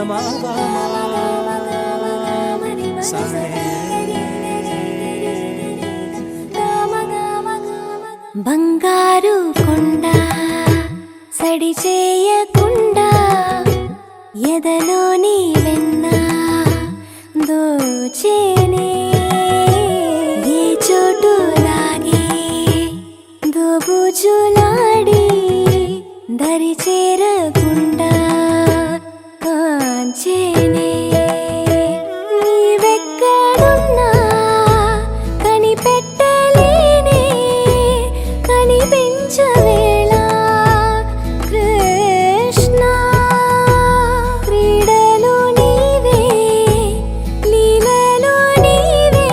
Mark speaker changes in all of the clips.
Speaker 1: మా
Speaker 2: బంగారు కొండ సడి చేయకుండా ఎదలోని వెన్న దోచేనే ఏ చోటు లాగే దోబుజులాడి దరి చేరకుండా కాంచేనే నీవెక్కడున్నా కనిపెట్టలేనే కనిపించవేళ కృష్ణ క్రీడలు నీవే లీలలు నీవే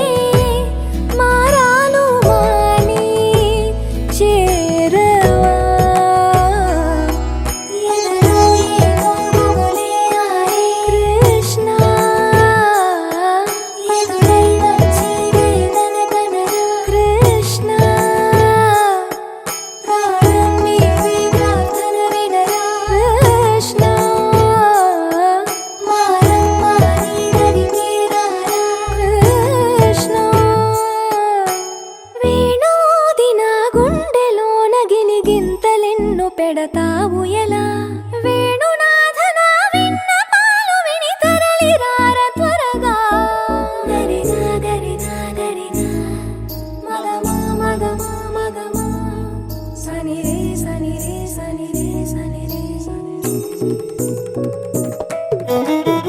Speaker 2: మారాను మాని చేరవా ఎదలో ఏదో మొగలే ఆడే కృష్ణ ఎదురై వచ్చి వేదన కనరా కృష్ణ ప్రాణం నీవే ప్రార్థన వినరా కృష్ణ మారమ్మ నీ దరికి రారా కృష్ణ వేణోది నా గుండెలోన గిలిగింతలెన్ను పెడతావు ఎలా వేణునాథ నా విన్నపాలు విని తరలి రార త్వరగా గరిగా గరిగా గరిగా మగమా మగమా మగమా సని రే సని రే సని రే సని రే సని రే